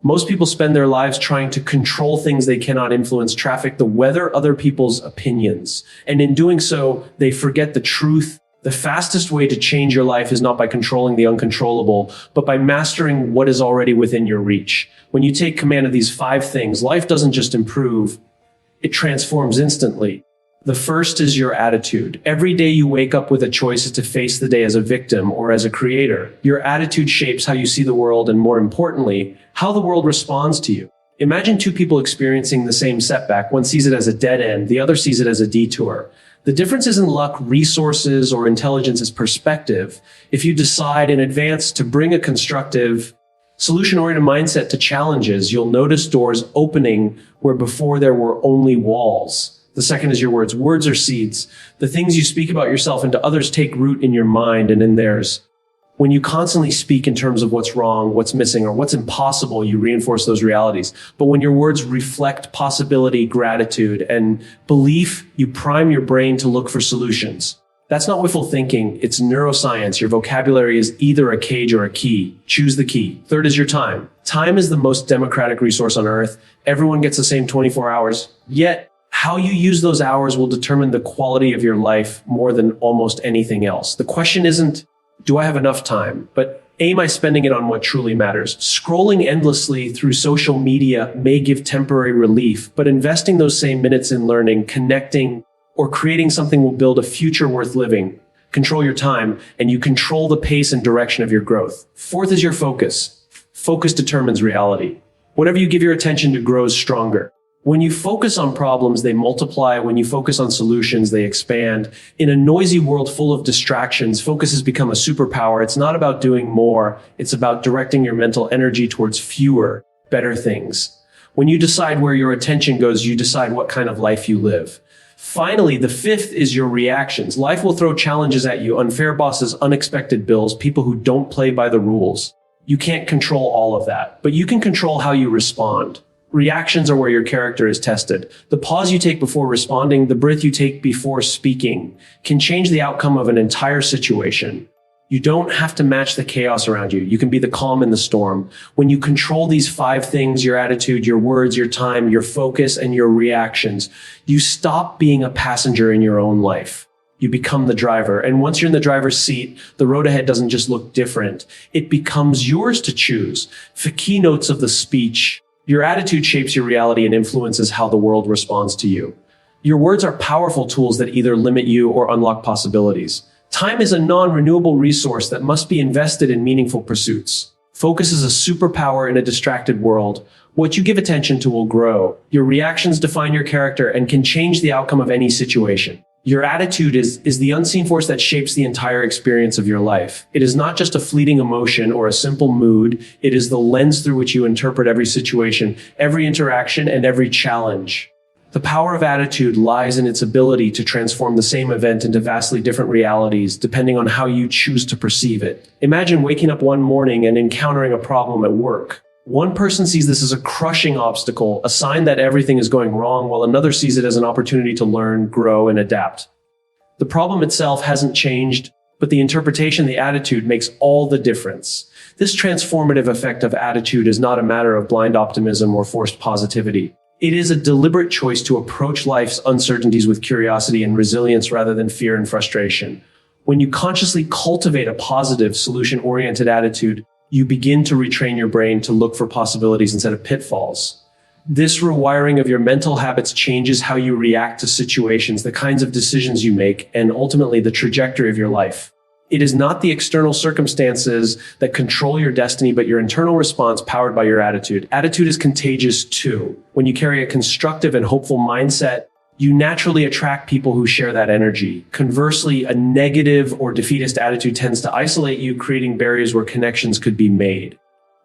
Most people spend their lives trying to control things they cannot influence: traffic, the weather, other people's opinions. And in doing so, they forget the truth. The fastest way to change your life is not by controlling the uncontrollable, but by mastering what is already within your reach. When you take command of these 5 things, life doesn't just improve, it transforms instantly. The first is your attitude. Every day you wake up with a choice to face the day as a victim or as a creator. Your attitude shapes how you see the world and, more importantly, how the world responds to you. Imagine 2 people experiencing the same setback. One sees it as a dead end, the other sees it as a detour. The difference isn't luck, resources, or intelligence, it's perspective. If you decide in advance to bring a constructive, solution-oriented mindset to challenges, you'll notice doors opening where before there were only walls. The second is your words. Words are seeds. The things you speak about yourself and to others take root in your mind and in theirs. When you constantly speak in terms of what's wrong, what's missing, or what's impossible, you reinforce those realities. But when your words reflect possibility, gratitude, and belief, you prime your brain to look for solutions. That's not wishful thinking, it's neuroscience. Your vocabulary is either a cage or a key. Choose the key. Third is your time. Time is the most democratic resource on earth. Everyone gets the same 24 hours. Yet, how you use those hours will determine the quality of your life more than almost anything else. The question isn't, do I have enough time? But am I spending it on what truly matters? Scrolling endlessly through social media may give temporary relief, but investing those same minutes in learning, connecting, or creating something will build a future worth living. Control your time, and you control the pace and direction of your growth. Fourth is your focus. Focus determines reality. Whatever you give your attention to grows stronger. When you focus on problems, they multiply. When you focus on solutions, they expand. In a noisy world full of distractions, focus has become a superpower. It's not about doing more. It's about directing your mental energy towards fewer, better things. When you decide where your attention goes, you decide what kind of life you live. Finally, the fifth is your reactions. Life will throw challenges at you: unfair bosses, unexpected bills, people who don't play by the rules. You can't control all of that, but you can control how you respond. Reactions are where your character is tested. The pause you take before responding, the breath you take before speaking, can change the outcome of an entire situation. You don't have to match the chaos around you. You can be the calm in the storm. When you control these 5 things, your attitude, your words, your time, your focus, and your reactions, you stop being a passenger in your own life. You become the driver. And once you're in the driver's seat, the road ahead doesn't just look different. It becomes yours to choose. The keynotes of the speech: your attitude shapes your reality and influences how the world responds to you. Your words are powerful tools that either limit you or unlock possibilities. Time is a non-renewable resource that must be invested in meaningful pursuits. Focus is a superpower in a distracted world. What you give attention to will grow. Your reactions define your character and can change the outcome of any situation. Your attitude is the unseen force that shapes the entire experience of your life. It is not just a fleeting emotion or a simple mood. It is the lens through which you interpret every situation, every interaction, and every challenge. The power of attitude lies in its ability to transform the same event into vastly different realities, depending on how you choose to perceive it. Imagine waking up one morning and encountering a problem at work. One person sees this as a crushing obstacle, a sign that everything is going wrong, while another sees it as an opportunity to learn, grow, and adapt. The problem itself hasn't changed, but the interpretation, the attitude, makes all the difference. This transformative effect of attitude is not a matter of blind optimism or forced positivity. It is a deliberate choice to approach life's uncertainties with curiosity and resilience rather than fear and frustration. When you consciously cultivate a positive, solution-oriented attitude, you begin to retrain your brain to look for possibilities instead of pitfalls. This rewiring of your mental habits changes how you react to situations, the kinds of decisions you make, and ultimately the trajectory of your life. It is not the external circumstances that control your destiny, but your internal response powered by your attitude. Attitude is contagious too. When you carry a constructive and hopeful mindset, you naturally attract people who share that energy. Conversely, a negative or defeatist attitude tends to isolate you, creating barriers where connections could be made.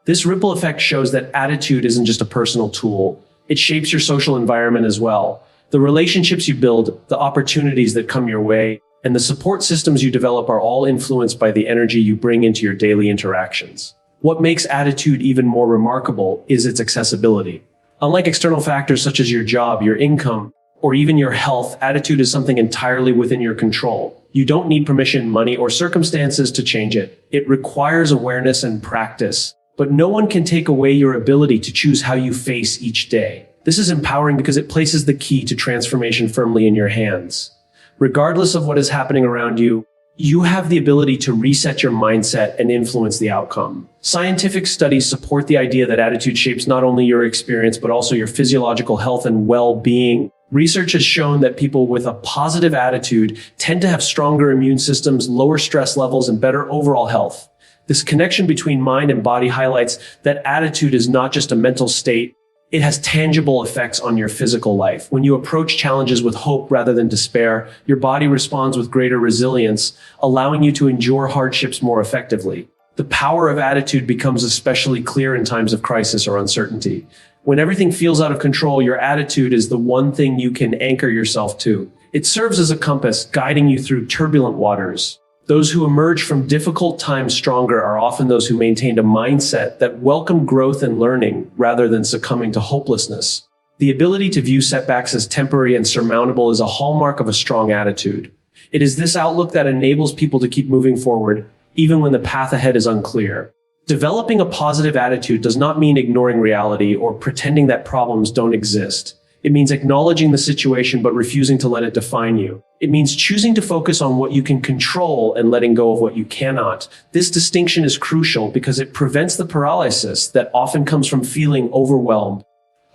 This ripple effect shows that attitude isn't just a personal tool. It shapes your social environment as well. The relationships you build, the opportunities that come your way, and the support systems you develop are all influenced by the energy you bring into your daily interactions. What makes attitude even more remarkable is its accessibility. Unlike external factors such as your job, your income, or even your health, attitude is something entirely within your control. You don't need permission, money, or circumstances to change it. It requires awareness and practice. But no one can take away your ability to choose how you face each day. This is empowering because it places the key to transformation firmly in your hands. Regardless of what is happening around you, you have the ability to reset your mindset and influence the outcome. Scientific studies support the idea that attitude shapes not only your experience, but also your physiological health and well-being. Research has shown that people with a positive attitude tend to have stronger immune systems, lower stress levels, and better overall health. This connection between mind and body highlights that attitude is not just a mental state. It has tangible effects on your physical life. When you approach challenges with hope rather than despair, your body responds with greater resilience, allowing you to endure hardships more effectively. The power of attitude becomes especially clear in times of crisis or uncertainty. When everything feels out of control, your attitude is the one thing you can anchor yourself to. It serves as a compass, guiding you through turbulent waters. Those who emerge from difficult times stronger are often those who maintained a mindset that welcomed growth and learning rather than succumbing to hopelessness. The ability to view setbacks as temporary and surmountable is a hallmark of a strong attitude. It is this outlook that enables people to keep moving forward, even when the path ahead is unclear. Developing a positive attitude does not mean ignoring reality or pretending that problems don't exist. It means acknowledging the situation but refusing to let it define you. It means choosing to focus on what you can control and letting go of what you cannot. This distinction is crucial because it prevents the paralysis that often comes from feeling overwhelmed.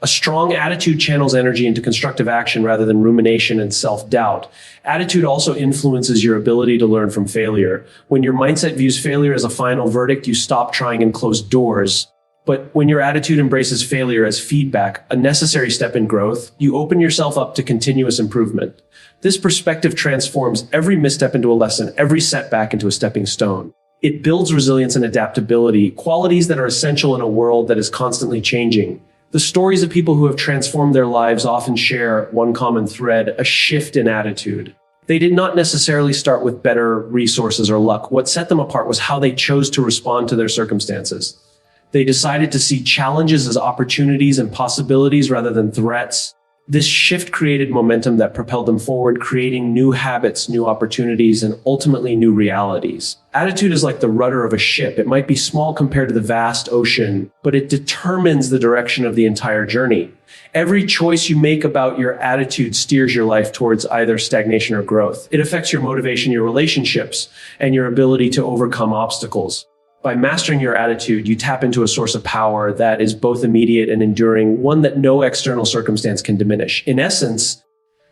A strong attitude channels energy into constructive action rather than rumination and self-doubt. Attitude also influences your ability to learn from failure. When your mindset views failure as a final verdict, you stop trying and close doors. But when your attitude embraces failure as feedback, a necessary step in growth, you open yourself up to continuous improvement. This perspective transforms every misstep into a lesson, every setback into a stepping stone. It builds resilience and adaptability, qualities that are essential in a world that is constantly changing. The stories of people who have transformed their lives often share one common thread: a shift in attitude. They did not necessarily start with better resources or luck. What set them apart was how they chose to respond to their circumstances. They decided to see challenges as opportunities and possibilities rather than threats. This shift created momentum that propelled them forward, creating new habits, new opportunities, and ultimately new realities. Attitude is like the rudder of a ship. It might be small compared to the vast ocean, but it determines the direction of the entire journey. Every choice you make about your attitude steers your life towards either stagnation or growth. It affects your motivation, your relationships, and your ability to overcome obstacles. By mastering your attitude, you tap into a source of power that is both immediate and enduring, one that no external circumstance can diminish. In essence,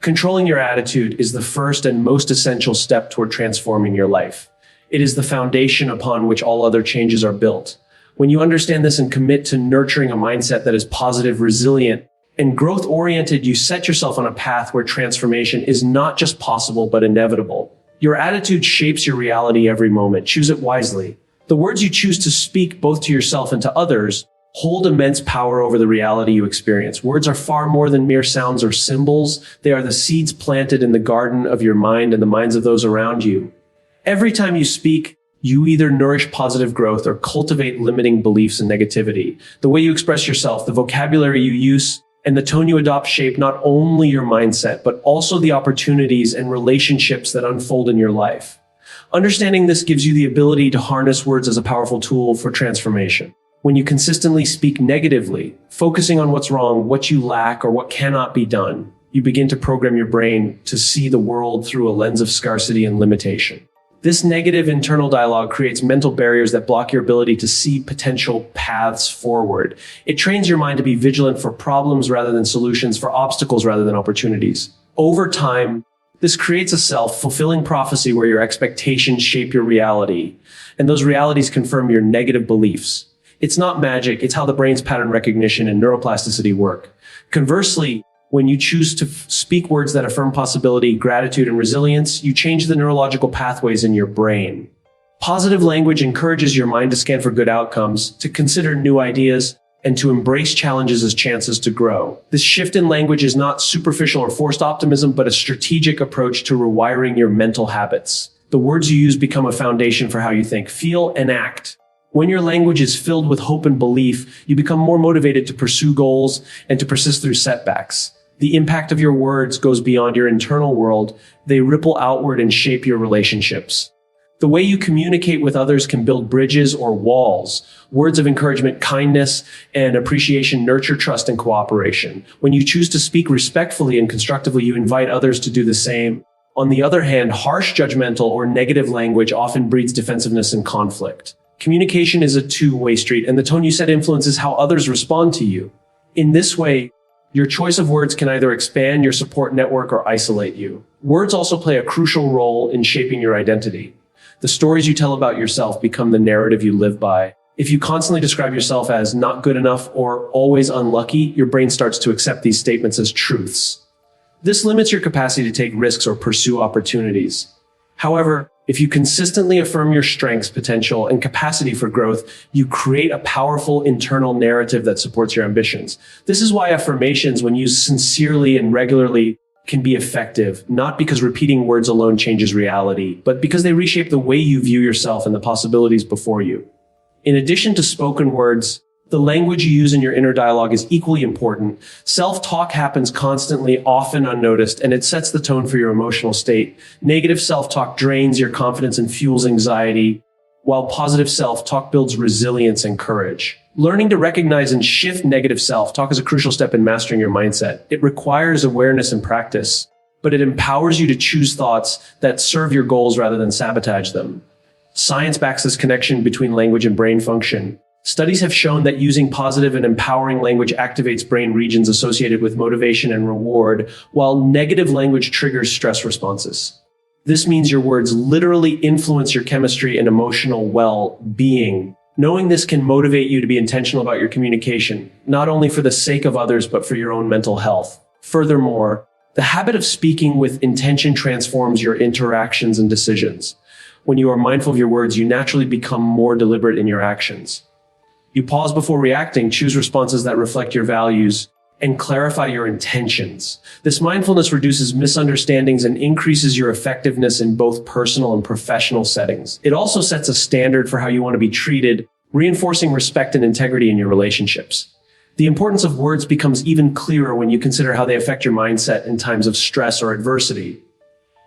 controlling your attitude is the first and most essential step toward transforming your life. It is the foundation upon which all other changes are built. When you understand this and commit to nurturing a mindset that is positive, resilient, and growth-oriented, you set yourself on a path where transformation is not just possible, but inevitable. Your attitude shapes your reality every moment. Choose it wisely. The words you choose to speak, both to yourself and to others, hold immense power over the reality you experience. Words are far more than mere sounds or symbols. They are the seeds planted in the garden of your mind and the minds of those around you. Every time you speak, you either nourish positive growth or cultivate limiting beliefs and negativity. The way you express yourself, the vocabulary you use, and the tone you adopt shape not only your mindset, but also the opportunities and relationships that unfold in your life. Understanding this gives you the ability to harness words as a powerful tool for transformation. When you consistently speak negatively, focusing on what's wrong, what you lack, or what cannot be done, you begin to program your brain to see the world through a lens of scarcity and limitation. This negative internal dialogue creates mental barriers that block your ability to see potential paths forward. It trains your mind to be vigilant for problems rather than solutions, for obstacles rather than opportunities. Over time, this creates a self-fulfilling prophecy where your expectations shape your reality, and those realities confirm your negative beliefs. It's not magic, it's how the brain's pattern recognition and neuroplasticity work. Conversely, when you choose to speak words that affirm possibility, gratitude, and resilience, you change the neurological pathways in your brain. Positive language encourages your mind to scan for good outcomes, to consider new ideas, and to embrace challenges as chances to grow. This shift in language is not superficial or forced optimism, but a strategic approach to rewiring your mental habits. The words you use become a foundation for how you think, feel, and act. When your language is filled with hope and belief, you become more motivated to pursue goals and to persist through setbacks. The impact of your words goes beyond your internal world. They ripple outward and shape your relationships. The way you communicate with others can build bridges or walls. Words of encouragement, kindness, and appreciation nurture trust and cooperation. When you choose to speak respectfully and constructively, you invite others to do the same. On the other hand, harsh, judgmental, or negative language often breeds defensiveness and conflict. Communication is a two-way street, and the tone you set influences how others respond to you. In this way, your choice of words can either expand your support network or isolate you. Words also play a crucial role in shaping your identity. The stories you tell about yourself become the narrative you live by. If you constantly describe yourself as not good enough or always unlucky, your brain starts to accept these statements as truths. This limits your capacity to take risks or pursue opportunities. However, if you consistently affirm your strengths, potential, and capacity for growth, you create a powerful internal narrative that supports your ambitions. This is why affirmations, when used sincerely and regularly, can be effective, not because repeating words alone changes reality, but because they reshape the way you view yourself and the possibilities before you. In addition to spoken words, the language you use in your inner dialogue is equally important. Self-talk happens constantly, often unnoticed, and it sets the tone for your emotional state. Negative self-talk drains your confidence and fuels anxiety, while positive self-talk builds resilience and courage. Learning to recognize and shift negative self-talk is a crucial step in mastering your mindset. It requires awareness and practice, but it empowers you to choose thoughts that serve your goals rather than sabotage them. Science backs this connection between language and brain function. Studies have shown that using positive and empowering language activates brain regions associated with motivation and reward, while negative language triggers stress responses. This means your words literally influence your chemistry and emotional well-being. Knowing this can motivate you to be intentional about your communication, not only for the sake of others, but for your own mental health. Furthermore, the habit of speaking with intention transforms your interactions and decisions. When you are mindful of your words, you naturally become more deliberate in your actions. You pause before reacting, choose responses that reflect your values, and clarify your intentions. This mindfulness reduces misunderstandings and increases your effectiveness in both personal and professional settings. It also sets a standard for how you want to be treated, reinforcing respect and integrity in your relationships. The importance of words becomes even clearer when you consider how they affect your mindset in times of stress or adversity.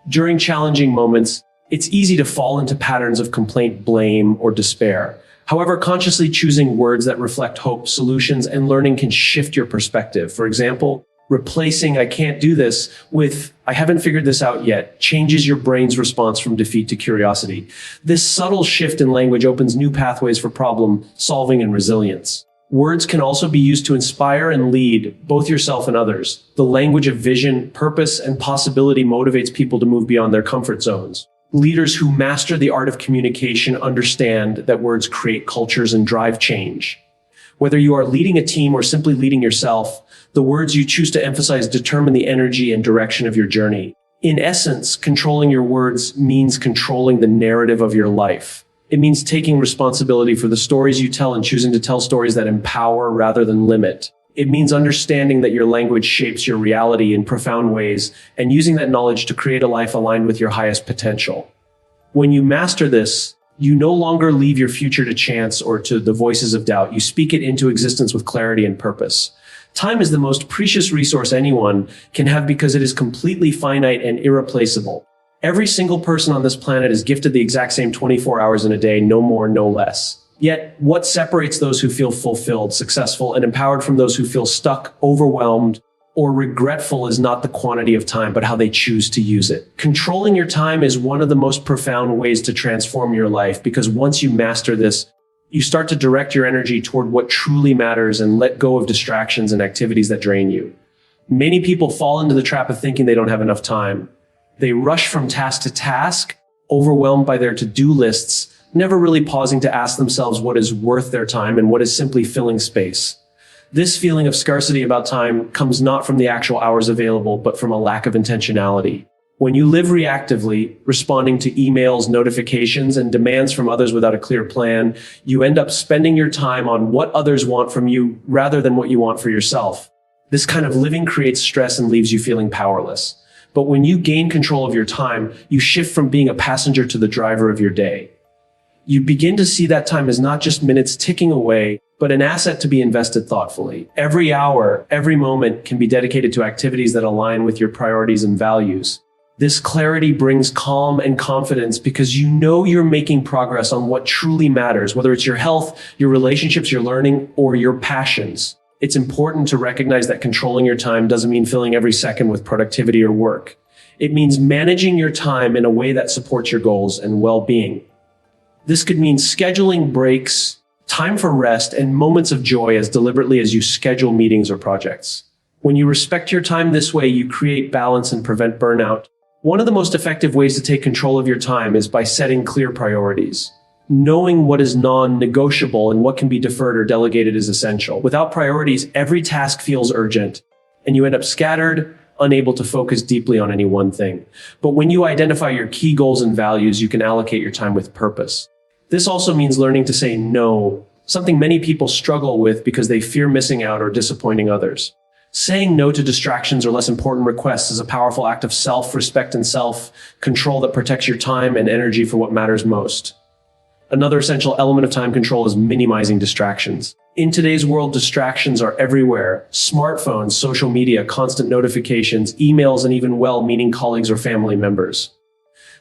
During challenging moments, it's easy to fall into patterns of complaint, blame, or despair. However, consciously choosing words that reflect hope, solutions, and learning can shift your perspective. For example, replacing "I can't do this" with "I haven't figured this out yet" changes your brain's response from defeat to curiosity. This subtle shift in language opens new pathways for problem solving and resilience. Words can also be used to inspire and lead both yourself and others. The language of vision, purpose, and possibility motivates people to move beyond their comfort zones. Leaders who master the art of communication understand that words create cultures and drive change. Whether you are leading a team or simply leading yourself, the words you choose to emphasize determine the energy and direction of your journey. In essence, controlling your words means controlling the narrative of your life. It means taking responsibility for the stories you tell and choosing to tell stories that empower rather than limit. It means understanding that your language shapes your reality in profound ways and using that knowledge to create a life aligned with your highest potential. When you master this, you no longer leave your future to chance or to the voices of doubt. You speak it into existence with clarity and purpose. Time is the most precious resource anyone can have because it is completely finite and irreplaceable. Every single person on this planet is gifted the exact same 24 hours in a day, no more, no less. Yet, what separates those who feel fulfilled, successful, and empowered from those who feel stuck, overwhelmed, or regretful is not the quantity of time, but how they choose to use it. Controlling your time is one of the most profound ways to transform your life, because once you master this, you start to direct your energy toward what truly matters and let go of distractions and activities that drain you. Many people fall into the trap of thinking they don't have enough time. They rush from task to task, overwhelmed by their to-do lists, never really pausing to ask themselves what is worth their time and what is simply filling space. This feeling of scarcity about time comes not from the actual hours available, but from a lack of intentionality. When you live reactively, responding to emails, notifications, and demands from others without a clear plan, you end up spending your time on what others want from you rather than what you want for yourself. This kind of living creates stress and leaves you feeling powerless. But when you gain control of your time, you shift from being a passenger to the driver of your day. You begin to see that time as not just minutes ticking away, but an asset to be invested thoughtfully. Every hour, every moment can be dedicated to activities that align with your priorities and values. This clarity brings calm and confidence because you know you're making progress on what truly matters, whether it's your health, your relationships, your learning, or your passions. It's important to recognize that controlling your time doesn't mean filling every second with productivity or work. It means managing your time in a way that supports your goals and well-being. This could mean scheduling breaks, time for rest, and moments of joy as deliberately as you schedule meetings or projects. When you respect your time this way, you create balance and prevent burnout. One of the most effective ways to take control of your time is by setting clear priorities. Knowing what is non-negotiable and what can be deferred or delegated is essential. Without priorities, every task feels urgent, and you end up scattered, unable to focus deeply on any one thing. But when you identify your key goals and values, you can allocate your time with purpose. This also means learning to say no, something many people struggle with because they fear missing out or disappointing others. Saying no to distractions or less important requests is a powerful act of self-respect and self-control that protects your time and energy for what matters most. Another essential element of time control is minimizing distractions. In today's world, distractions are everywhere. Smartphones, social media, constant notifications, emails, and even well-meaning colleagues or family members.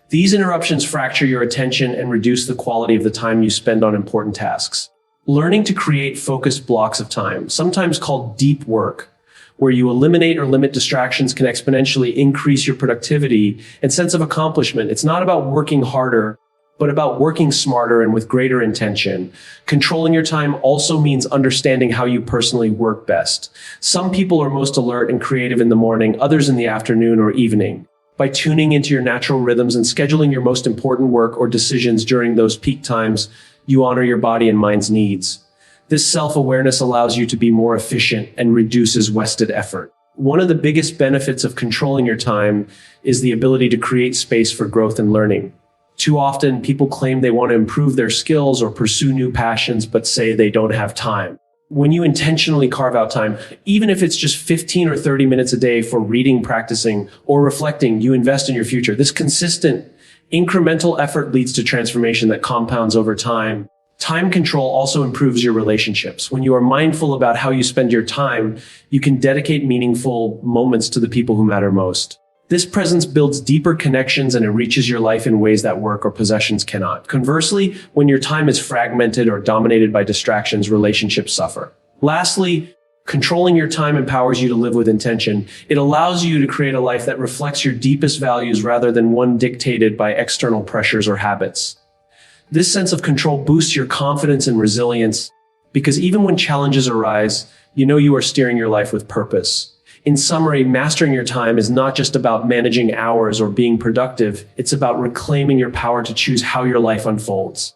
These interruptions fracture your attention and reduce the quality of the time you spend on important tasks. Learning to create focused blocks of time, sometimes called deep work, where you eliminate or limit distractions, can exponentially increase your productivity and sense of accomplishment. It's not about working harder, but about working smarter and with greater intention. Controlling your time also means understanding how you personally work best. Some people are most alert and creative in the morning, others in the afternoon or evening. By tuning into your natural rhythms and scheduling your most important work or decisions during those peak times, you honor your body and mind's needs. This self-awareness allows you to be more efficient and reduces wasted effort. One of the biggest benefits of controlling your time is the ability to create space for growth and learning. Too often, people claim they want to improve their skills or pursue new passions, but say they don't have time. When you intentionally carve out time, even if it's just 15 or 30 minutes a day for reading, practicing, or reflecting, you invest in your future. This consistent, incremental effort leads to transformation that compounds over time. Time control also improves your relationships. When you are mindful about how you spend your time, you can dedicate meaningful moments to the people who matter most. This presence builds deeper connections and enriches your life in ways that work or possessions cannot. Conversely, when your time is fragmented or dominated by distractions, relationships suffer. Lastly, controlling your time empowers you to live with intention. It allows you to create a life that reflects your deepest values rather than one dictated by external pressures or habits. This sense of control boosts your confidence and resilience because even when challenges arise, you know you are steering your life with purpose. In summary, mastering your time is not just about managing hours or being productive. It's about reclaiming your power to choose how your life unfolds.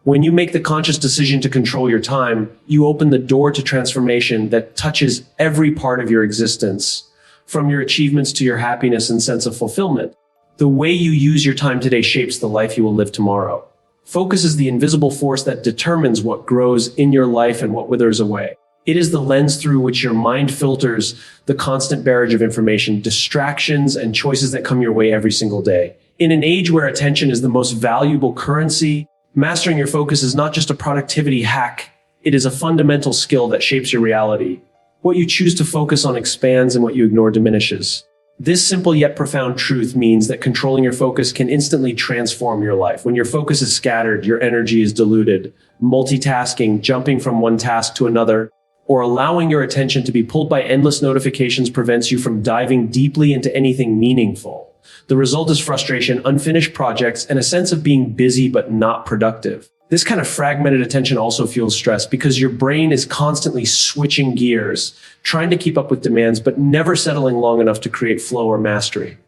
When you make the conscious decision to control your time, you open the door to transformation that touches every part of your existence, from your achievements to your happiness and sense of fulfillment. The way you use your time today shapes the life you will live tomorrow. Focus is the invisible force that determines what grows in your life and what withers away. It is the lens through which your mind filters the constant barrage of information, distractions, and choices that come your way every single day. In an age where attention is the most valuable currency, mastering your focus is not just a productivity hack. It is a fundamental skill that shapes your reality. What you choose to focus on expands and what you ignore diminishes. This simple yet profound truth means that controlling your focus can instantly transform your life. When your focus is scattered, your energy is diluted. Multitasking, jumping from one task to another, or allowing your attention to be pulled by endless notifications prevents you from diving deeply into anything meaningful. The result is frustration, unfinished projects, and a sense of being busy but not productive. This kind of fragmented attention also fuels stress because your brain is constantly switching gears, trying to keep up with demands, but never settling long enough to create flow or mastery.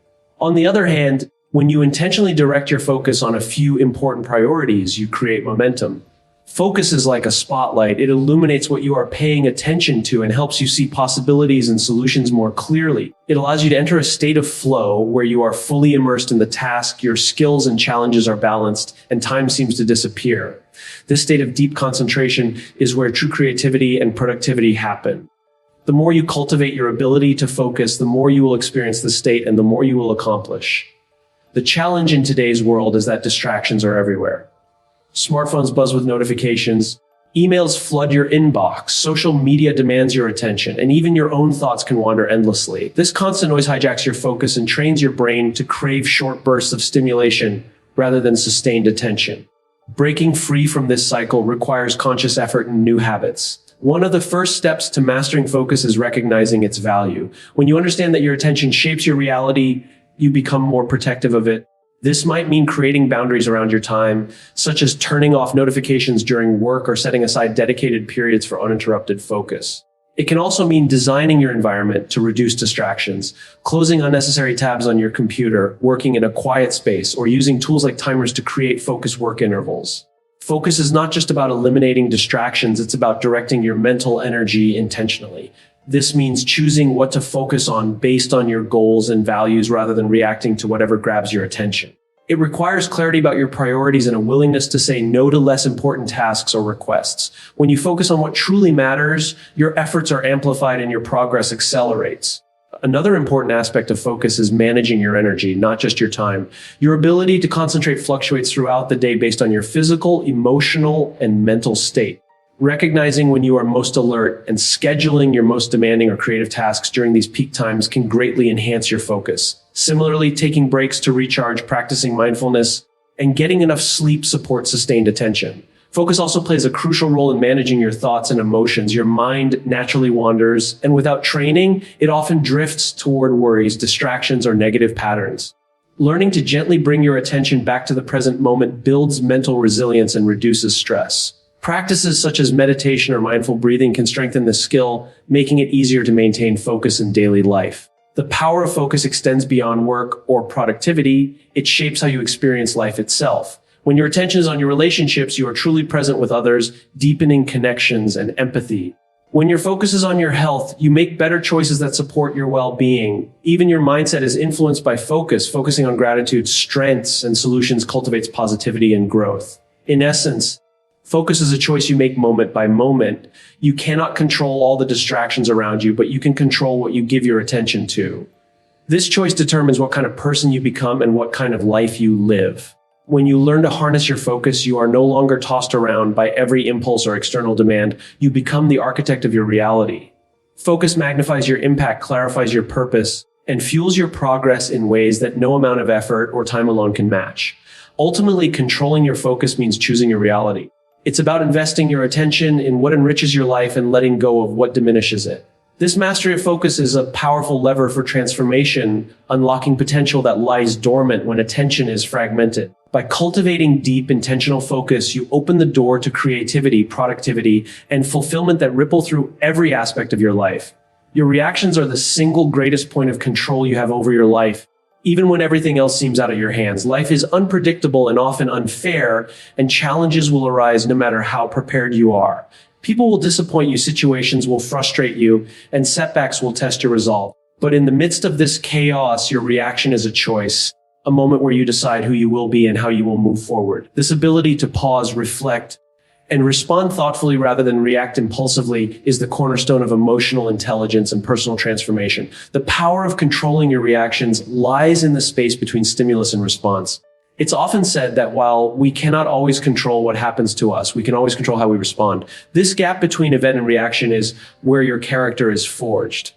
On the other hand, when you intentionally direct your focus on a few important priorities, you create momentum. Focus is like a spotlight. It illuminates what you are paying attention to and helps you see possibilities and solutions more clearly. It allows you to enter a state of flow where you are fully immersed in the task, your skills and challenges are balanced, and time seems to disappear. This state of deep concentration is where true creativity and productivity happen. The more you cultivate your ability to focus, the more you will experience the state and the more you will accomplish. The challenge in today's world is that distractions are everywhere. Smartphones buzz with notifications, Emails flood your inbox, social media demands your attention, and even your own thoughts can wander endlessly. This constant noise hijacks your focus and trains your brain to crave short bursts of stimulation rather than sustained attention. Breaking free from this cycle requires conscious effort and new habits. One of the first steps to mastering focus is recognizing its value. When you understand that your attention shapes your reality, you become more protective of it. This might mean creating boundaries around your time, such as turning off notifications during work or setting aside dedicated periods for uninterrupted focus. It can also mean designing your environment to reduce distractions, closing unnecessary tabs on your computer, working in a quiet space, or using tools like timers to create focused work intervals. Focus is not just about eliminating distractions, it's about directing your mental energy intentionally. This means choosing what to focus on based on your goals and values rather than reacting to whatever grabs your attention. It requires clarity about your priorities and a willingness to say no to less important tasks or requests. When you focus on what truly matters, your efforts are amplified and your progress accelerates. Another important aspect of focus is managing your energy, not just your time. Your ability to concentrate fluctuates throughout the day based on your physical, emotional, and mental state. Recognizing when you are most alert and scheduling your most demanding or creative tasks during these peak times can greatly enhance your focus. Similarly, taking breaks to recharge, practicing mindfulness, and getting enough sleep support sustained attention. Focus also plays a crucial role in managing your thoughts and emotions. Your mind naturally wanders, and without training, it often drifts toward worries, distractions, or negative patterns. Learning to gently bring your attention back to the present moment builds mental resilience and reduces stress. Practices such as meditation or mindful breathing can strengthen this skill, making it easier to maintain focus in daily life. The power of focus extends beyond work or productivity. It shapes how you experience life itself. When your attention is on your relationships, you are truly present with others, deepening connections and empathy. When your focus is on your health, you make better choices that support your well-being. Even your mindset is influenced by focus. Focusing on gratitude, strengths, and solutions cultivates positivity and growth. In essence, focus is a choice you make moment by moment. You cannot control all the distractions around you, but you can control what you give your attention to. This choice determines what kind of person you become and what kind of life you live. When you learn to harness your focus, you are no longer tossed around by every impulse or external demand. You become the architect of your reality. Focus magnifies your impact, clarifies your purpose, and fuels your progress in ways that no amount of effort or time alone can match. Ultimately, controlling your focus means choosing your reality. It's about investing your attention in what enriches your life and letting go of what diminishes it. This mastery of focus is a powerful lever for transformation, unlocking potential that lies dormant when attention is fragmented. By cultivating deep, intentional focus, you open the door to creativity, productivity, and fulfillment that ripple through every aspect of your life. Your reactions are the single greatest point of control you have over your life. Even when everything else seems out of your hands, life is unpredictable and often unfair, and challenges will arise no matter how prepared you are. People will disappoint you, situations will frustrate you, and setbacks will test your resolve. But in the midst of this chaos, your reaction is a choice, a moment where you decide who you will be and how you will move forward. This ability to pause, reflect, and respond thoughtfully rather than react impulsively is the cornerstone of emotional intelligence and personal transformation. The power of controlling your reactions lies in the space between stimulus and response. It's often said that while we cannot always control what happens to us, we can always control how we respond. This gap between event and reaction is where your character is forged.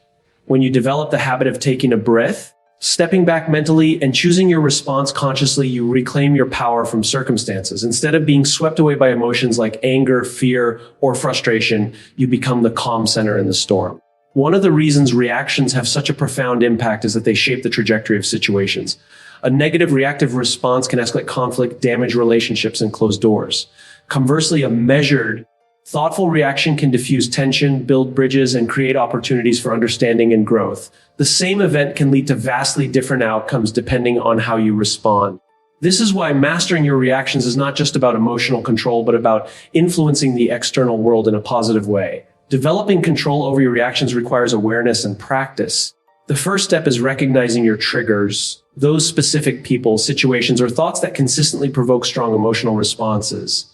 When you develop the habit of taking a breath, stepping back mentally, and choosing your response consciously, you reclaim your power from circumstances. Instead of being swept away by emotions like anger, fear, or frustration, you become the calm center in the storm. One of the reasons reactions have such a profound impact is that they shape the trajectory of situations. A negative reactive response can escalate conflict, damage relationships, and close doors. Conversely, a measured, thoughtful reaction can diffuse tension, build bridges, and create opportunities for understanding and growth. The same event can lead to vastly different outcomes depending on how you respond. This is why mastering your reactions is not just about emotional control, but about influencing the external world in a positive way. Developing control over your reactions requires awareness and practice. The first step is recognizing your triggers, those specific people, situations, or thoughts that consistently provoke strong emotional responses.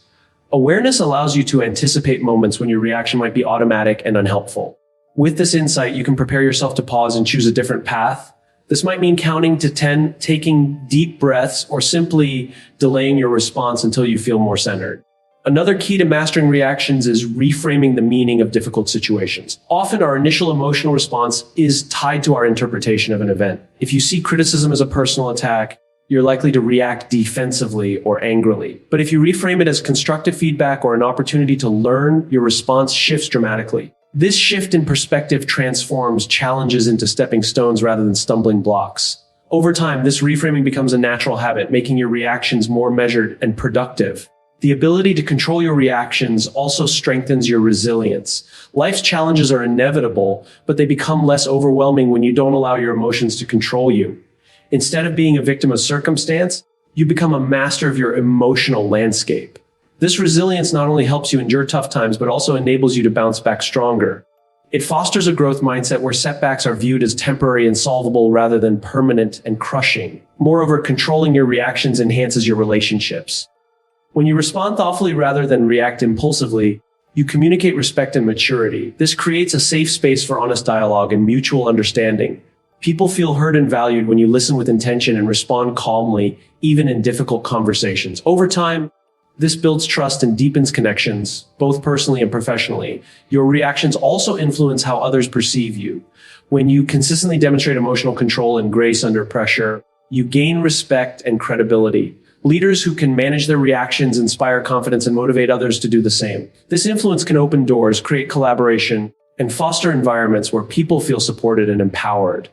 Awareness allows you to anticipate moments when your reaction might be automatic and unhelpful. With this insight, you can prepare yourself to pause and choose a different path. This might mean counting to 10, taking deep breaths, or simply delaying your response until you feel more centered. Another key to mastering reactions is reframing the meaning of difficult situations. Often our initial emotional response is tied to our interpretation of an event. If you see criticism as a personal attack, you're likely to react defensively or angrily. But if you reframe it as constructive feedback or an opportunity to learn, your response shifts dramatically. This shift in perspective transforms challenges into stepping stones rather than stumbling blocks. Over time, this reframing becomes a natural habit, making your reactions more measured and productive. The ability to control your reactions also strengthens your resilience. Life's challenges are inevitable, but they become less overwhelming when you don't allow your emotions to control you. Instead of being a victim of circumstance, you become a master of your emotional landscape. This resilience not only helps you endure tough times, but also enables you to bounce back stronger. It fosters a growth mindset where setbacks are viewed as temporary and solvable rather than permanent and crushing. Moreover, controlling your reactions enhances your relationships. When you respond thoughtfully rather than react impulsively, you communicate respect and maturity. This creates a safe space for honest dialogue and mutual understanding. People feel heard and valued when you listen with intention and respond calmly, even in difficult conversations. Over time, this builds trust and deepens connections, both personally and professionally. Your reactions also influence how others perceive you. When you consistently demonstrate emotional control and grace under pressure, you gain respect and credibility. Leaders who can manage their reactions inspire confidence and motivate others to do the same. This influence can open doors, create collaboration, and foster environments where people feel supported and empowered.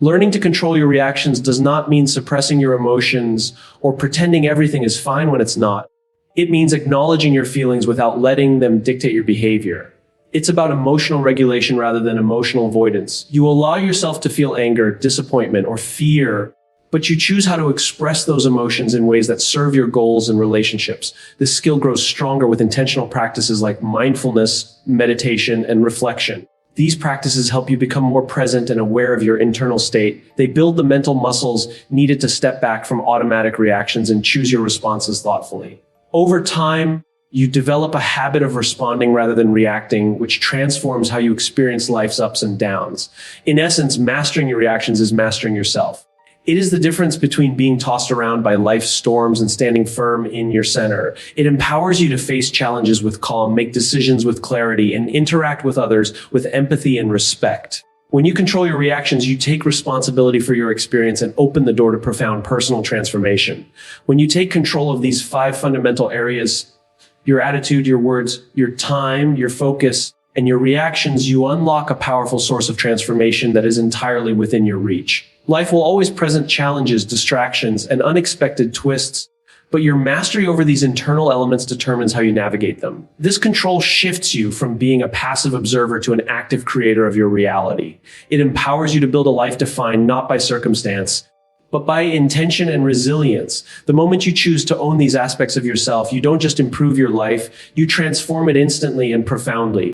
Learning to control your reactions does not mean suppressing your emotions or pretending everything is fine when it's not. It means acknowledging your feelings without letting them dictate your behavior. It's about emotional regulation rather than emotional avoidance. You allow yourself to feel anger, disappointment, or fear, but you choose how to express those emotions in ways that serve your goals and relationships. This skill grows stronger with intentional practices like mindfulness, meditation, and reflection. These practices help you become more present and aware of your internal state. They build the mental muscles needed to step back from automatic reactions and choose your responses thoughtfully. Over time, you develop a habit of responding rather than reacting, which transforms how you experience life's ups and downs. In essence, mastering your reactions is mastering yourself. It is the difference between being tossed around by life's storms and standing firm in your center. It empowers you to face challenges with calm, make decisions with clarity, and interact with others with empathy and respect. When you control your reactions, you take responsibility for your experience and open the door to profound personal transformation. When you take control of these 5 fundamental areas, your attitude, your words, your time, your focus, and your reactions, you unlock a powerful source of transformation that is entirely within your reach. Life will always present challenges, distractions, and unexpected twists, but your mastery over these internal elements determines how you navigate them. This control shifts you from being a passive observer to an active creator of your reality. It empowers you to build a life defined not by circumstance, but by intention and resilience. The moment you choose to own these aspects of yourself, you don't just improve your life, you transform it instantly and profoundly.